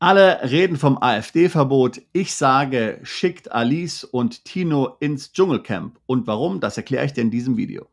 Alle reden vom AfD-Verbot. Ich sage, schickt Alice und Tino ins Dschungelcamp. Und warum, das erkläre ich dir in diesem Video.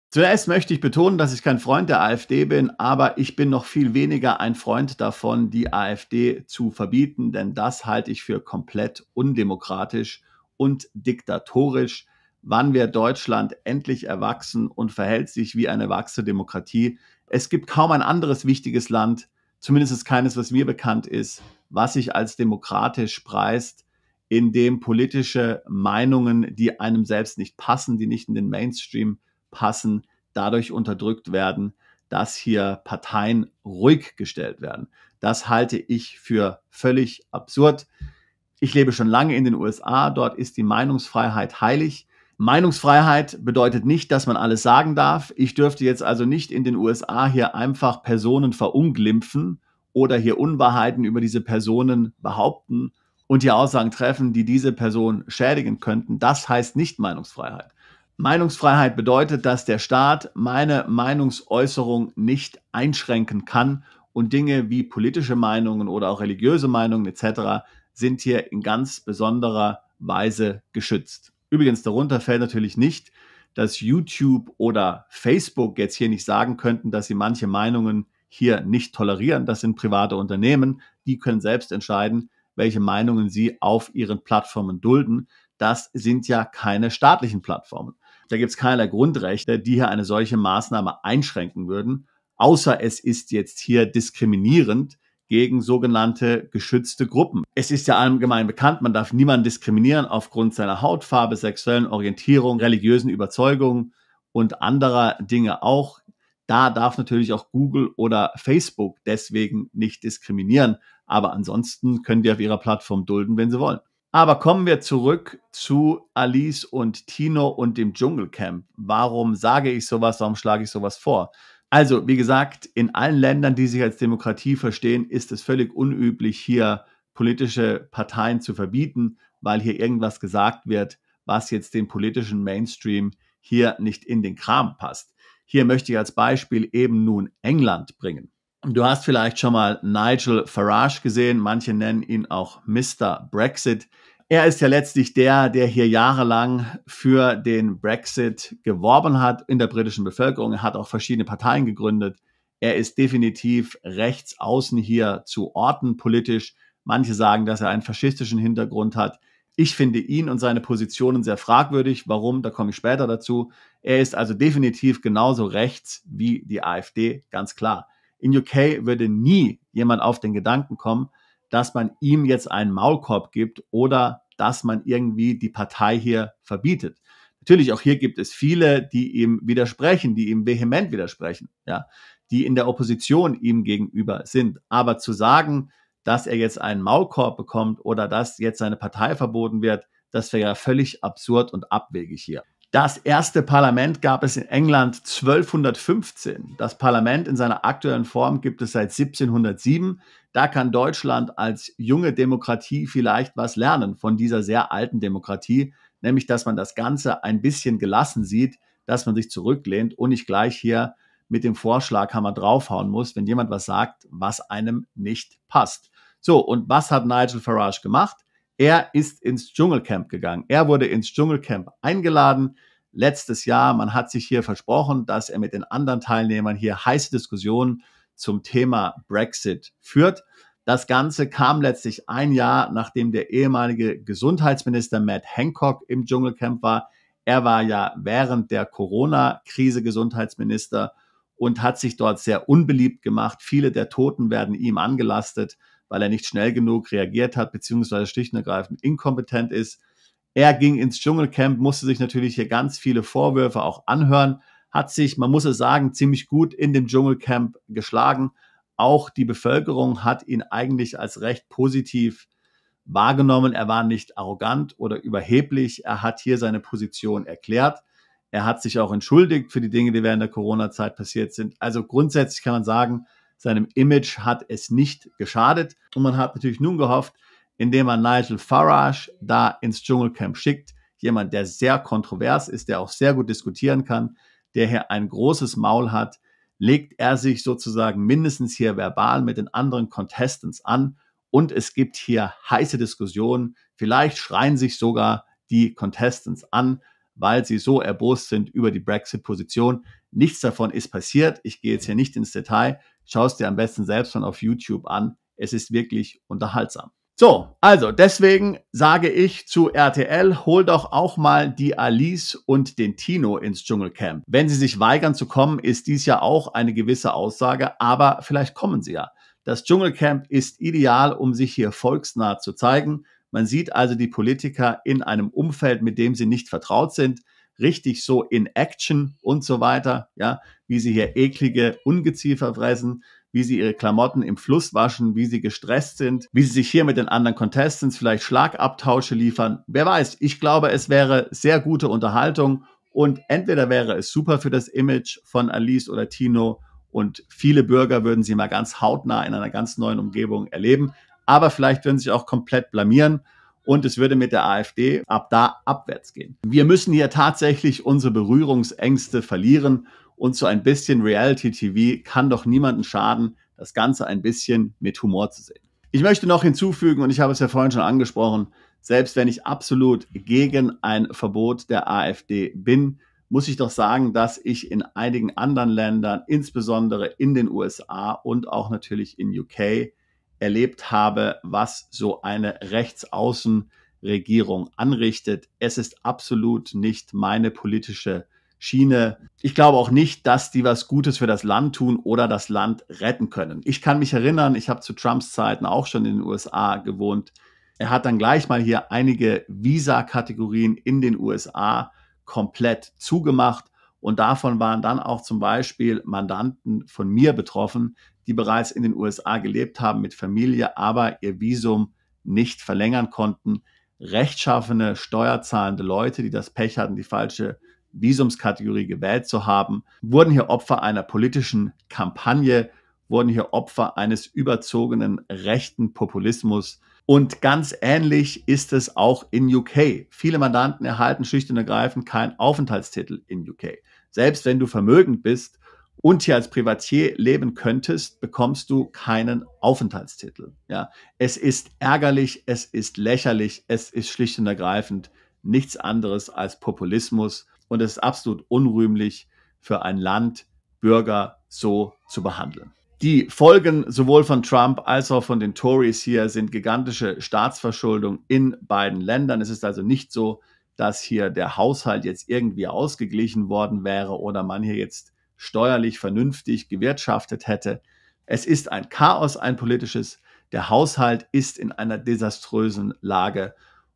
Zuerst möchte ich betonen, dass ich kein Freund der AfD bin, aber ich bin noch viel weniger ein Freund davon, die AfD zu verbieten, denn das halte ich für komplett undemokratisch und diktatorisch. Wann wird Deutschland endlich erwachsen und verhält sich wie eine erwachsene Demokratie? Es gibt kaum ein anderes wichtiges Land, zumindest keines, was mir bekannt ist, was sich als demokratisch preist, in dem politische Meinungen, die einem selbst nicht passen, die nicht in den Mainstream passen, dadurch unterdrückt werden, dass hier Parteien ruhig gestellt werden. Das halte ich für völlig absurd. Ich lebe schon lange in den USA, dort ist die Meinungsfreiheit heilig. Meinungsfreiheit bedeutet nicht, dass man alles sagen darf. Ich dürfte jetzt also nicht in den USA hier einfach Personen verunglimpfen oder hier Unwahrheiten über diese Personen behaupten und hier Aussagen treffen, die diese Person schädigen könnten. Das heißt nicht Meinungsfreiheit. Meinungsfreiheit bedeutet, dass der Staat meine Meinungsäußerung nicht einschränken kann und Dinge wie politische Meinungen oder auch religiöse Meinungen etc. sind hier in ganz besonderer Weise geschützt. Übrigens, darunter fällt natürlich nicht, dass YouTube oder Facebook jetzt hier nicht sagen könnten, dass sie manche Meinungen hier nicht tolerieren. Das sind private Unternehmen, die können selbst entscheiden, welche Meinungen sie auf ihren Plattformen dulden. Das sind ja keine staatlichen Plattformen. Da gibt es keinerlei Grundrechte, die hier eine solche Maßnahme einschränken würden, außer es ist jetzt hier diskriminierend gegen sogenannte geschützte Gruppen. Es ist ja allgemein bekannt, man darf niemanden diskriminieren aufgrund seiner Hautfarbe, sexuellen Orientierung, religiösen Überzeugungen und anderer Dinge auch. Da darf natürlich auch Google oder Facebook deswegen nicht diskriminieren, aber ansonsten können die auf ihrer Plattform dulden, wenn sie wollen. Aber kommen wir zurück zu Alice und Tino und dem Dschungelcamp. Warum sage ich sowas? Warum schlage ich sowas vor? Also, wie gesagt, in allen Ländern, die sich als Demokratie verstehen, ist es völlig unüblich, hier politische Parteien zu verbieten, weil hier irgendwas gesagt wird, was jetzt dem politischen Mainstream hier nicht in den Kram passt. Hier möchte ich als Beispiel eben nun England bringen. Du hast vielleicht schon mal Nigel Farage gesehen, manche nennen ihn auch Mr. Brexit. Er ist ja letztlich der hier jahrelang für den Brexit geworben hat in der britischen Bevölkerung. Er hat auch verschiedene Parteien gegründet. Er ist definitiv rechts außen hier zu orten politisch. Manche sagen, dass er einen faschistischen Hintergrund hat. Ich finde ihn und seine Positionen sehr fragwürdig. Warum? Da komme ich später dazu. Er ist also definitiv genauso rechts wie die AfD, ganz klar. In UK würde nie jemand auf den Gedanken kommen, dass man ihm jetzt einen Maulkorb gibt oder dass man irgendwie die Partei hier verbietet. Natürlich, auch hier gibt es viele, die ihm widersprechen, die ihm vehement widersprechen, ja, die in der Opposition ihm gegenüber sind. Aber zu sagen, dass er jetzt einen Maulkorb bekommt oder dass jetzt seine Partei verboten wird, das wäre ja völlig absurd und abwegig hier. Das erste Parlament gab es in England 1215. Das Parlament in seiner aktuellen Form gibt es seit 1707. Da kann Deutschland als junge Demokratie vielleicht was lernen von dieser sehr alten Demokratie, nämlich dass man das Ganze ein bisschen gelassen sieht, dass man sich zurücklehnt und nicht gleich hier mit dem Vorschlaghammer draufhauen muss, wenn jemand was sagt, was einem nicht passt. So, und was hat Nigel Farage gemacht? Er ist ins Dschungelcamp gegangen. Er wurde ins Dschungelcamp eingeladen. Letztes Jahr, man hat sich hier versprochen, dass er mit den anderen Teilnehmern hier heiße Diskussionen zum Thema Brexit führt. Das Ganze kam letztlich ein Jahr, nachdem der ehemalige Gesundheitsminister Matt Hancock im Dschungelcamp war. Er war ja während der Corona-Krise Gesundheitsminister und hat sich dort sehr unbeliebt gemacht. Viele der Toten werden ihm angelastet, weil er nicht schnell genug reagiert hat, beziehungsweise schlicht und ergreifend inkompetent ist. Er ging ins Dschungelcamp, musste sich natürlich hier ganz viele Vorwürfe auch anhören, hat sich, man muss es sagen, ziemlich gut in dem Dschungelcamp geschlagen. Auch die Bevölkerung hat ihn eigentlich als recht positiv wahrgenommen. Er war nicht arrogant oder überheblich. Er hat hier seine Position erklärt. Er hat sich auch entschuldigt für die Dinge, die während der Corona-Zeit passiert sind. Also grundsätzlich kann man sagen, seinem Image hat es nicht geschadet. Und man hat natürlich nun gehofft, indem man Nigel Farage da ins Dschungelcamp schickt, jemand, der sehr kontrovers ist, der auch sehr gut diskutieren kann, der hier ein großes Maul hat, legt er sich sozusagen mindestens hier verbal mit den anderen Contestants an und es gibt hier heiße Diskussionen. Vielleicht schreien sich sogar die Contestants an, weil sie so erbost sind über die Brexit-Position. Nichts davon ist passiert. Ich gehe jetzt hier nicht ins Detail. Schau es dir am besten selbst mal auf YouTube an. Es ist wirklich unterhaltsam. So, also deswegen sage ich zu RTL, hol doch auch mal die Alice und den Tino ins Dschungelcamp. Wenn sie sich weigern zu kommen, ist dies ja auch eine gewisse Aussage, aber vielleicht kommen sie ja. Das Dschungelcamp ist ideal, um sich hier volksnah zu zeigen. Man sieht also die Politiker in einem Umfeld, mit dem sie nicht vertraut sind, richtig so in Action und so weiter, ja, wie sie hier eklige Ungeziefer fressen, wie sie ihre Klamotten im Fluss waschen, wie sie gestresst sind, wie sie sich hier mit den anderen Contestants vielleicht Schlagabtausche liefern. Wer weiß, ich glaube, es wäre sehr gute Unterhaltung und entweder wäre es super für das Image von Alice oder Tino und viele Bürger würden sie mal ganz hautnah in einer ganz neuen Umgebung erleben, aber vielleicht würden sie sich auch komplett blamieren und es würde mit der AfD ab da abwärts gehen. Wir müssen hier tatsächlich unsere Berührungsängste verlieren und so ein bisschen Reality-TV kann doch niemandem schaden, das Ganze ein bisschen mit Humor zu sehen. Ich möchte noch hinzufügen, und ich habe es ja vorhin schon angesprochen, selbst wenn ich absolut gegen ein Verbot der AfD bin, muss ich doch sagen, dass ich in einigen anderen Ländern, insbesondere in den USA und auch natürlich in UK, erlebt habe, was so eine Rechtsaußenregierung anrichtet. Es ist absolut nicht meine politische Schiene. Ich glaube auch nicht, dass die was Gutes für das Land tun oder das Land retten können. Ich kann mich erinnern, ich habe zu Trumps Zeiten auch schon in den USA gewohnt. Er hat dann gleich mal hier einige Visa-Kategorien in den USA komplett zugemacht und davon waren dann auch zum Beispiel Mandanten von mir betroffen, die bereits in den USA gelebt haben mit Familie, aber ihr Visum nicht verlängern konnten. Rechtschaffene, steuerzahlende Leute, die das Pech hatten, die falsche Visumskategorie gewählt zu haben, wurden hier Opfer einer politischen Kampagne, wurden hier Opfer eines überzogenen rechten Populismus. Und ganz ähnlich ist es auch in UK. Viele Mandanten erhalten schlicht und ergreifend keinen Aufenthaltstitel in UK. Selbst wenn du vermögend bist und hier als Privatier leben könntest, bekommst du keinen Aufenthaltstitel. Ja, es ist ärgerlich, es ist lächerlich, es ist schlicht und ergreifend nichts anderes als Populismus. Und es ist absolut unrühmlich für ein Land, Bürger so zu behandeln. Die Folgen sowohl von Trump als auch von den Tories hier sind gigantische Staatsverschuldung in beiden Ländern. Es ist also nicht so, dass hier der Haushalt jetzt irgendwie ausgeglichen worden wäre oder man hier jetzt steuerlich vernünftig gewirtschaftet hätte. Es ist ein Chaos, ein politisches. Der Haushalt ist in einer desaströsen Lage.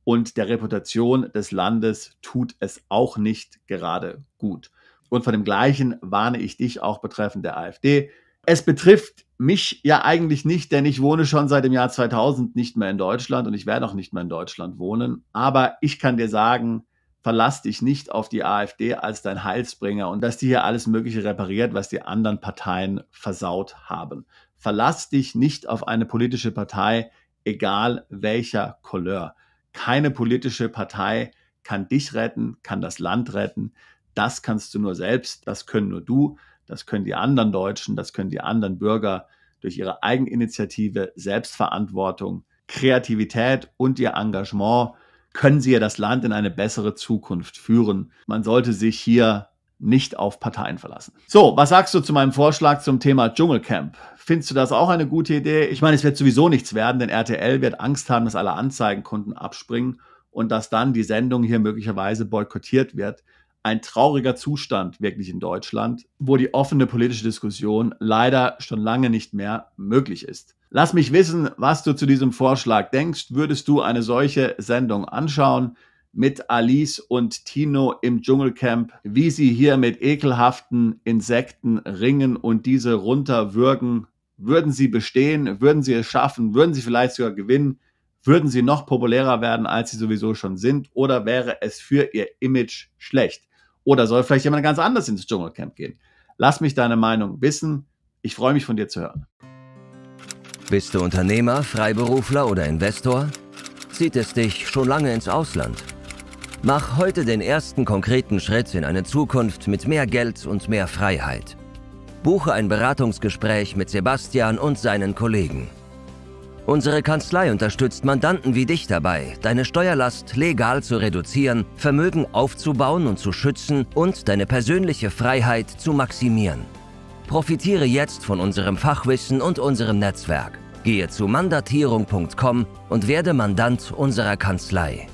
Und der Reputation des Landes tut es auch nicht gerade gut. Und von dem Gleichen warne ich dich auch betreffend der AfD. Es betrifft mich ja eigentlich nicht, denn ich wohne schon seit dem Jahr 2000 nicht mehr in Deutschland und ich werde auch nicht mehr in Deutschland wohnen. Aber ich kann dir sagen, verlass dich nicht auf die AfD als dein Heilsbringer und dass die hier alles Mögliche repariert, was die anderen Parteien versaut haben. Verlass dich nicht auf eine politische Partei, egal welcher Couleur. Keine politische Partei kann dich retten, kann das Land retten. Das kannst du nur selbst, das können nur du, das können die anderen Deutschen, das können die anderen Bürger durch ihre Eigeninitiative, Selbstverantwortung, Kreativität und ihr Engagement können sie ja das Land in eine bessere Zukunft führen. Man sollte sich hier nicht auf Parteien verlassen. So, was sagst du zu meinem Vorschlag zum Thema Dschungelcamp? Findest du das auch eine gute Idee? Ich meine, es wird sowieso nichts werden, denn RTL wird Angst haben, dass alle Anzeigenkunden abspringen und dass dann die Sendung hier möglicherweise boykottiert wird. Ein trauriger Zustand wirklich in Deutschland, wo die offene politische Diskussion leider schon lange nicht mehr möglich ist. Lass mich wissen, was du zu diesem Vorschlag denkst. Würdest du eine solche Sendung anschauen? Mit Alice und Tino im Dschungelcamp, wie sie hier mit ekelhaften Insekten ringen und diese runterwürgen. Würden sie bestehen? Würden sie es schaffen? Würden sie vielleicht sogar gewinnen? Würden sie noch populärer werden, als sie sowieso schon sind? Oder wäre es für ihr Image schlecht? Oder soll vielleicht jemand ganz anders ins Dschungelcamp gehen? Lass mich deine Meinung wissen. Ich freue mich, von dir zu hören. Bist du Unternehmer, Freiberufler oder Investor? Zieht es dich schon lange ins Ausland? Mach heute den ersten konkreten Schritt in eine Zukunft mit mehr Geld und mehr Freiheit. Buche ein Beratungsgespräch mit Sebastian und seinen Kollegen. Unsere Kanzlei unterstützt Mandanten wie dich dabei, deine Steuerlast legal zu reduzieren, Vermögen aufzubauen und zu schützen und deine persönliche Freiheit zu maximieren. Profitiere jetzt von unserem Fachwissen und unserem Netzwerk. Gehe zu mandatierung.com und werde Mandant unserer Kanzlei.